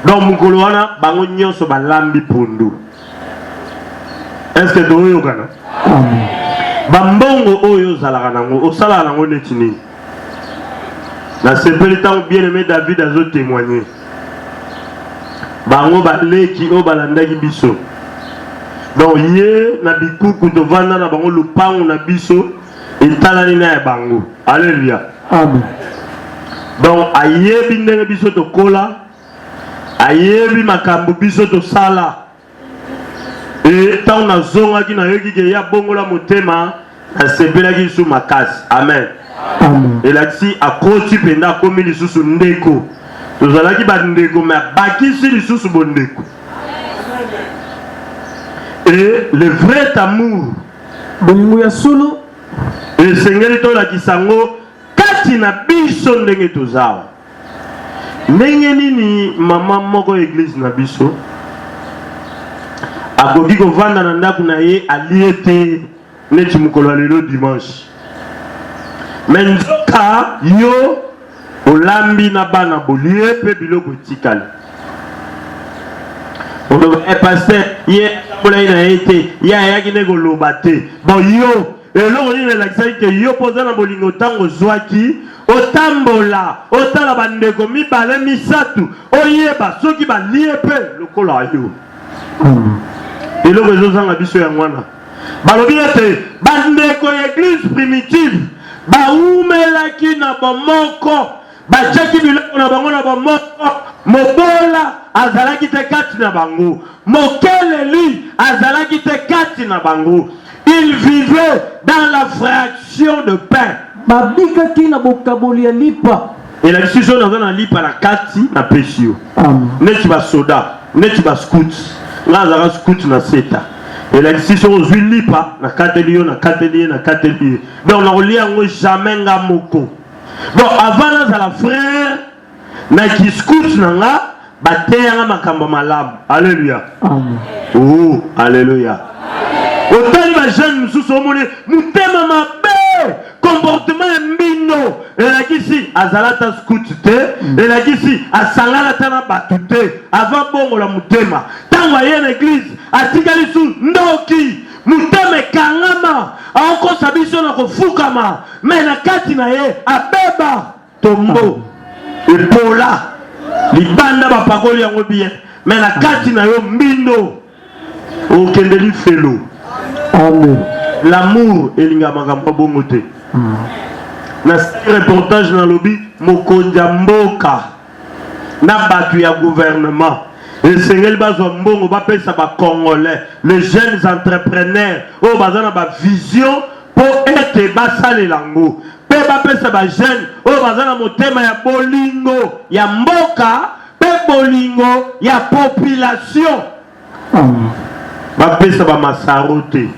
Donc mukolo wana bango nyonso balambi pondo. Est-ce que doyo kana? Amen. Bambongo oyo zalaka nango osala nango neti nini? Na sepeli tango bien-aimé David azo témoigner. Bango baleki o balandaki biso. Donc ye na bikuku tovanda na bango lupango na biso etalani na bango. Alléluia. Amen. Donc ayebi ndenge biso tokola, ayebi makambo biso tosala. Et tant na zonga ki na yoki ke ya bongola motema na sepelaki su makasi. Amen. Amen. Et là-ci, à côté penda comme il sous ndeko. Nous allons qui bat ndeko mais baki si il sous bondeko. Et le vrai amour. Bolingo ya solo. Et Seigneur to la kisango kati na biso ndenge tozawa. Ndenge nini mama moko église na biso. Akoki ko vanda na ndaku na ye aliete neti mukolo lelo dimanche. Mais nzoka yo olambi na bana bolie pe biloko tikali. On est pasteur hier pour ina été ya yaki ne koloba te. Bon yo eloko ni la kisai ke yo poza na bolingo tango zwaki otambola otala bandeko mibale misatu oyeba soki balie pe lokola yo. Eloko ezozanga biso ya ngwana. Balobi ete bandeko église primitive baumelaki na bomoko bachaki biloko na bango na bomoko mobola azalaki te kati na bango mokeleli azalaki te kati na bango. Il vivait dans la fraction de pain. Babikaki na bokaboli ya lipa. Et la discussion dans un lipa la kati na pesio. Neti ba soda, neti ba scout. Là za scout na seta. Et la discussion aux huiles lipa na katelio na katelier na katelier. Donc on lia ngo jamais nga moko. Bon avant là la frère na ki scout na nga bateya makambo malamu. Alléluia. Amen. Oh, alléluia. Autant les jeunes nous sommes mutema mabe comportement mbino elakisi azalata scouté elakisi asangala tana batute avant bongo la mutema tango ya l'église atikali su ndoki mutema kangama encore sabiso na kofukama mais na kati na ye abeba tombo epola libanda ba pakoli yango bien mais na kati na yo mbino okendeli felo. Amen. L'amour elinga makambo bongo te. Na reportage na lobby mokonja mboka na batu ya gouvernement esengeli bazwa mbongo bapesa ba congolais les jeunes entrepreneurs oyo baza na ba vision po ete basalela ngo pe bapesa ba jeune oyo baza na motema ya bolingo ya mboka pe bolingo ya population bapesa ba masaro te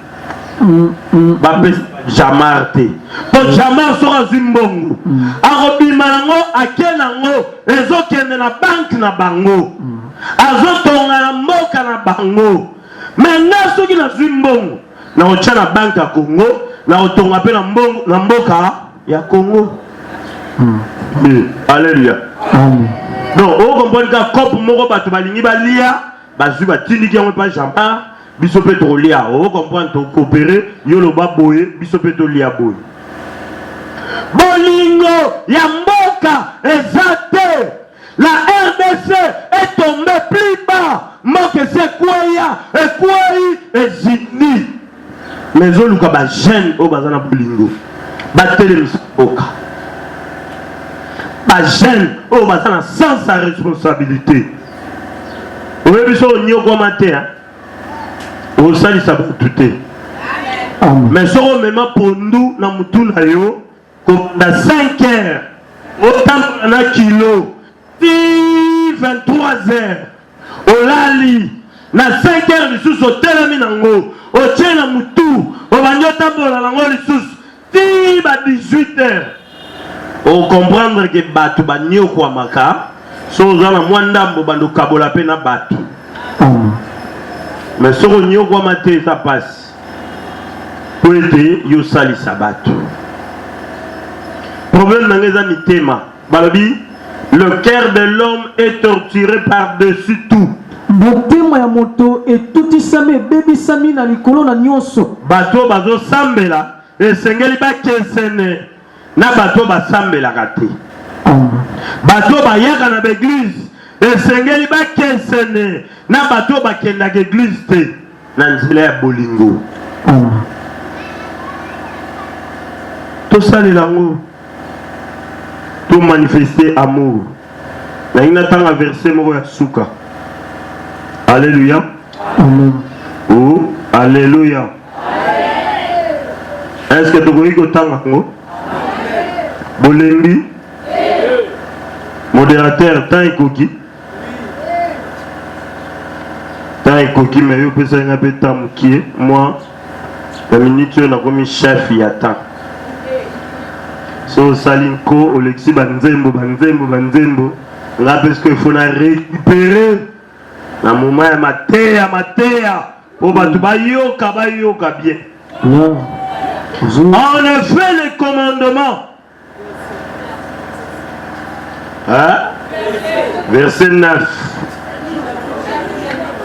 bapesa jamar te po jamar soka zimbongo akobima nango ake nango ezokende na banke na bango azotonga na mboka na bango me nga soki na zimbongo na otya na banke ya Congo na otonga mpe na mboka ya Congo. Alléluia. Donc okomprendre ka kope moko bato balingi balia bazwi batindiki yango epa jamar biso pe tolia o comprendre to coopérer yo lo ba boye biso pe to lia boye bolingo ya mboka ezate la RDC est tombée plus bas moke c'est quoi et quoi ezini mais oluka ba jeune o bazana bolingo ba tele mboka ba jeune o bazana sans sa responsabilité oye biso nyoko matin au sali sabatu te mais soko mema pondu na mutu na yo na 5 heures autant na kilo 23 heures olali na 5 heures lisusu otelemi nango otie na mutu obandi otambola nango lisusu ti ba 18 heures ocomprendre ke bato banyokwamaka so oza na mwa ndambo bando kabola mpe na bato mais soko nyokwama te eza pasi po ete yosalisa bato problème nange eza mitema balobi le cœur de l'homme est torturé par-dessus tout. Motema ya moto etutisami ebebisami na likolo na nyonso. Bato bazosambela esengeli bakesene na bato basambelaka te. Bato bayaka na l'église esengeli bakesene na bato bakendaka église te na nzela ya bolingo. Tosalela ngo to manifester amour. Na ina tanga verset moko ya suka. Alléluia. Amen. Oh, alléluia. Est-ce que tu connais que tanga ngo? Bolembi. Modérateur tant ekoki. Tant ekoki mais yo pesa nga pe tamukie. Moi la minute na komi chef ya temps. So salinko olexi banzembo là parce qu'il faut la récupérer na moment ya matea o batu bayoka bien. En effet les commandements hein? Verset 9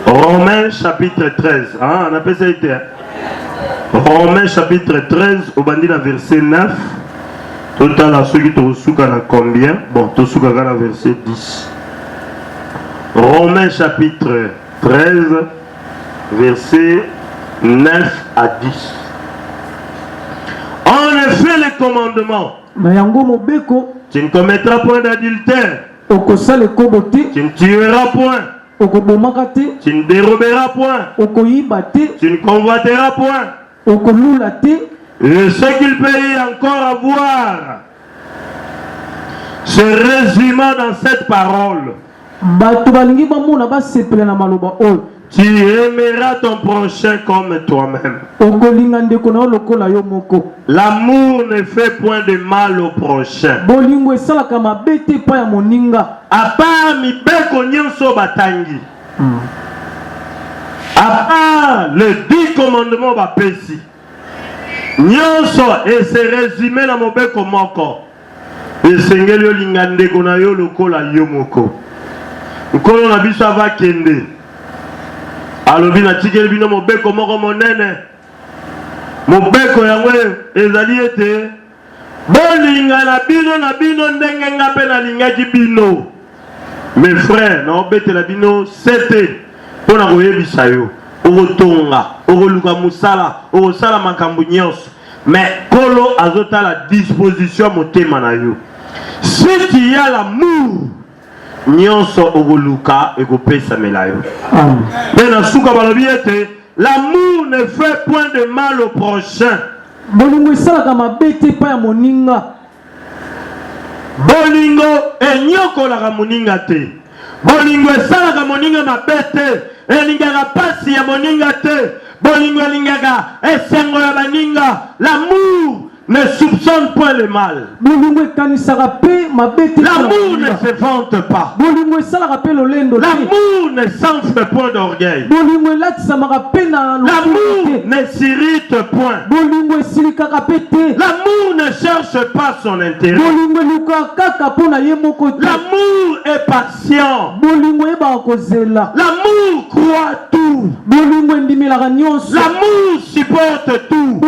Romains chapitre 13 hein? On appelle ça été hein? Romains chapitre 13 au bandit dans verset 9. Total à ceux qui te souka na combien? Bon, te souka na verset 10. Romains chapitre 13, verset 9 à 10. En effet, les commandements. Tu ne commettras point d'adultère. Tu ne tueras point. Tu ne déroberas point. Tu ne convoiteras point. Et ce qu'il peut y encore avoir se résumant dans cette parole. Tu aimeras ton prochain comme toi-même. L'amour ne fait point de mal au prochain. À part mi beko nyonso batangi. À part les 10 commandements bapesi. Nyonso et se résumé na mobeko moko. Esengeli yo lingande kona yo lokola yo moko. Nkolo na biso ava kende. Alobi na tikeli bino mobeko moko monene. Mobeko yango ezali ete bolinga na bino ndenge nga pe na lingaki bino. Mes frères, na obete la bino sete pona koyebisa yo okotonga okoluka musala okosala makambo nyonso mais kolo azota la disposition motema na yo. Si tu as l'amour nyonso okoluka ekopesa melayo. Mais na suka balobi ete l'amour ne fait point de mal au prochain. Bolingo esalaka mabe te pa ya moninga. Bolingo enyokolaka moninga te. Bolingo esalaka moninga mabe te. Elingaka pasi ya moninga te. Bolingo elingaka esengo ya baninga. L'amour ne soupçonne point le mal. L'amour ne se vante pas. L'amour ne s'enfle point d'orgueil. L'amour ne s'irrite point. L'amour ne cherche pas son intérêt. L'amour est patient. L'amour croit tout. L'amour supporte tout.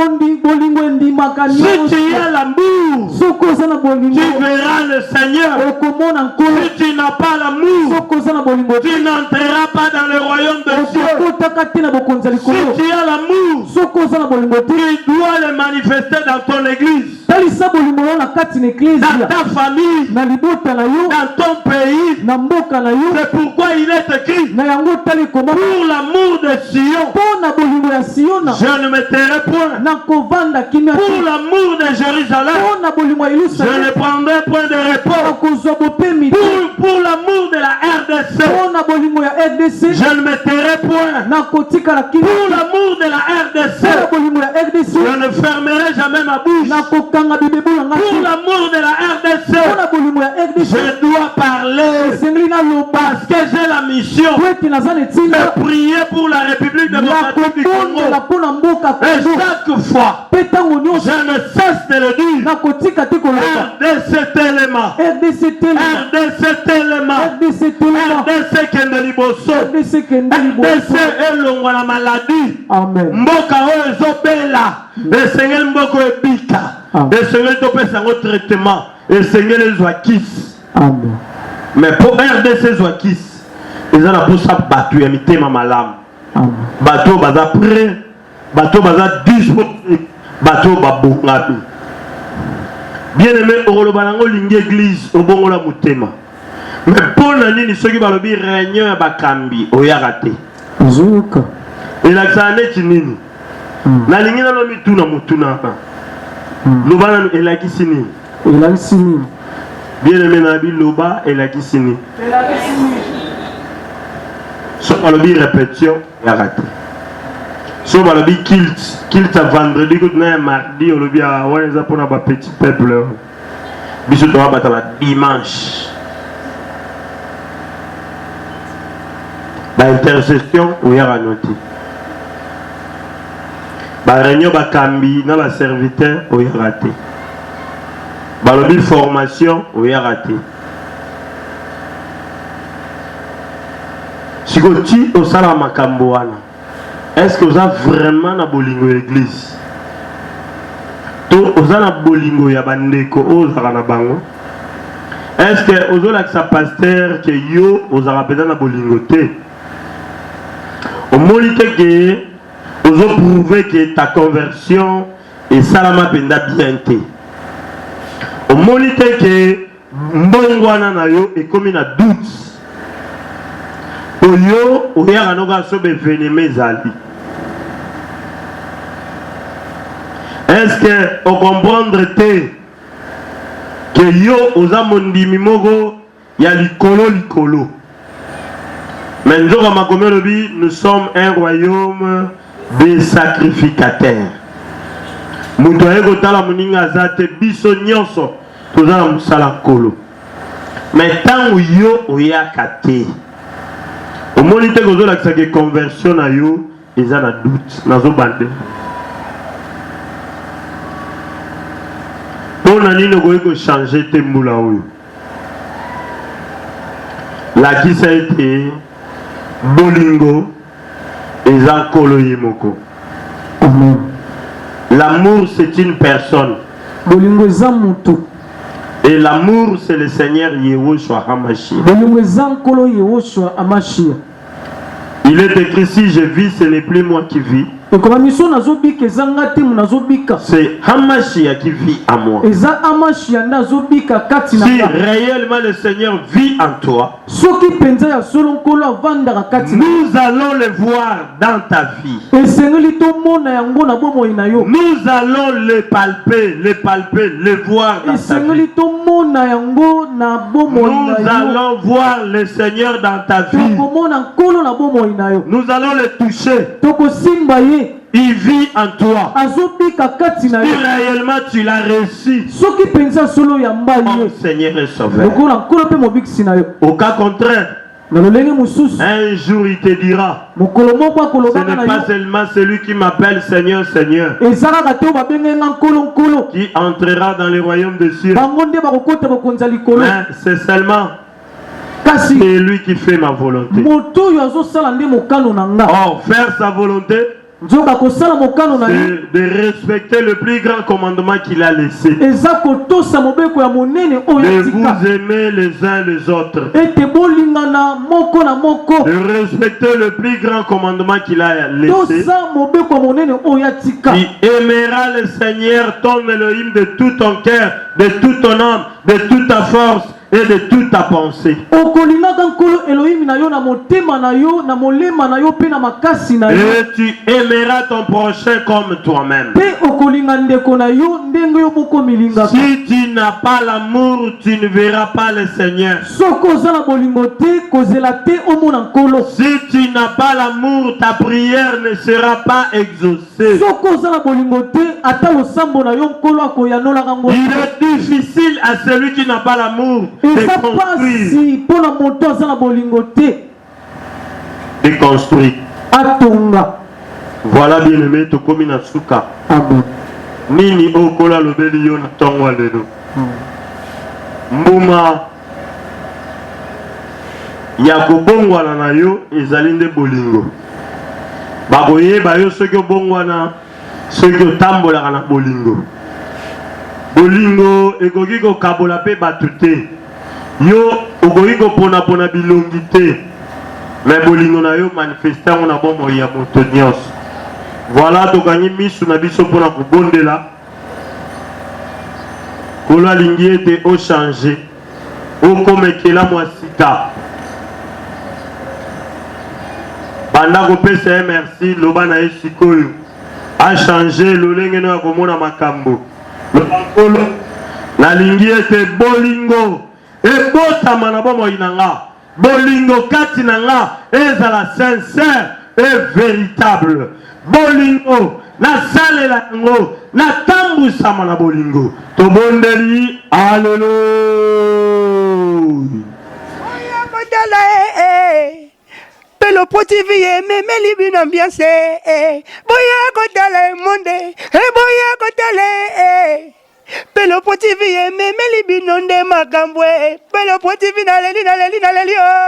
Si tu as l'amour, tu verras le Seigneur. Si tu n'as pas l'amour, tu n'entreras pas dans le royaume de Dieu. Si tu as l'amour, tu dois le manifester dans ton église, dans ta famille, dans ton pays. C'est pourquoi il est écrit, pour l'amour de Sion, je ne me tairai point. Pour l'amour de Jérusalem, je ne prendrai point de repos. Pour l'amour de la RDC, je ne me tairai point. Pour l'amour de la RDC, je ne fermerai jamais ma bouche. Pour l'amour de la RDC, je dois parler parce que j'ai la mission de prier pour la République démocratique du Congo. Et chaque fois, je ne cesse de le dire. RDC Téléma, RDC Téléma, RDC Kendeliboso, RDC elongwa la maladie. Mboka oyo ezobela, esengeli mboko ebika, esengeli topesa ngo traitement, esengeli ezwa kisi. Mais pour RDC ezwa kisi, ezala posa batu ya mitema malamu. Bato baza prêt, bato baza disponible. Bato babongatu. Bien aimé, okoloba nango lingi église obongola mutema. Mais pour nani soki balobi réunion ya bakambi oyaka te. Zuka. Elakisa neti nini? Na lingi na lomi tuna mutuna. Loba na elakisi nini? Elakisi nini? Bien aimé na bi loba elakisi nini? Elakisi nini? So balobi répétition oyaka te. Si on va le dire kilt à vendredi, mardi, on le dit à Waneza pour un petit peuple. Bisous de la dimanche. L'intercession, où il y a noté. La réunion, la cambi, dans la serviteur, où il y a raté. La formation, où il y a raté. Si vous dites au salama kamboana. Est-ce que vous avez vraiment na bolingo l'église? Vous avez na bolingo ya bandeko ozaka na bango? Est-ce que vous avez sa pasteur que yo vous avez peut-être na bolingo te? Au moment que vous avez prouvé que ta conversion est salama penda bien te. Au moment que mbongwana na yo est comme une doute. Oyo oyaka noka sobe veneme zali. Est-ce que on comprendre que yo oza mondimi moko ya likolo. Mais nous sommes un royaume de sacrificateurs. Mutu ayeko tala muninga zate biso nyonso toza na musala kolo. Mais tango yo oyaka te. Au moment où vous avez une conversion, ils ont un doute. Ils ont bandé. Pour nous changer tes moula. La qui ça a été bolingo et zankolo yemoko. L'amour c'est une personne. Bolingo zamuto. Et l'amour c'est le Seigneur Yehoshua HaMashiach. Bolingo zankolo Yehoshua HaMashiach. Il est écrit si je vis, ce n'est plus moi qui vis, C'est Hamashia qui vit en moi. Si réellement le Seigneur vit en toi, nous allons le voir dans ta vie. Nous allons le palper, le voir dans ta vie. Nous allons voir le Seigneur dans ta vie. Nous allons le toucher. Il vit en toi. Si réellement tu l'as reçu, mon Seigneur est sauveur. Au cas contraire, un jour il te dira, ce n'est pas seulement celui qui m'appelle Seigneur, Seigneur, qui entrera dans le royaume des cieux, mais c'est seulement c'est lui qui fait ma volonté. Or, faire sa volonté, c'est de respecter le plus grand commandement qu'il a laissé. De vous aimer les uns les autres. De respecter le plus grand commandement qu'il a laissé. Tu aimeras le Seigneur ton Elohim de tout ton cœur, de toute ton âme, de toute ta force et de toute ta pensée. Et tu aimeras ton prochain comme toi-même. Si tu n'as pas l'amour, tu ne verras pas le Seigneur. Si tu n'as pas l'amour, ta prière ne sera pas exaucée. Il est difficile à celui qui n'a pas l'amour de construire. Voilà, bien aimé, to komi na suka. Nini okola lobeli yo na tongo lelo. Mbuma ya kobongwana na yo ezali nde bolingo. Bakoyeba yo soki obongwana, soki otambolaka na bolingo. Bolingo ekoki kokabola pe bato te. Yo okoki kopona bilongi te. Mais bolingo na yo manifester on a bon moya moto nyonso. Voilà tokangi misu na biso pona kobondela. Kola lingi ete o changer. O komekela mwasika. Banda kopesa merci loba na esikoyo. A changer lolenge na komona makambo. Lokolo na lingi ete bolingo ebotama na bomo inanga. Bolingo kati nanga ezala sincère et véritable. Bolingo na salela ngo na tambu sama na bolingo. Tobondeli alléluia. Oya modala Pelo TV meme libi ambiance boya kodala monde boya kodala Pelo TV meme libi nonde makambwe Pelo TV naleli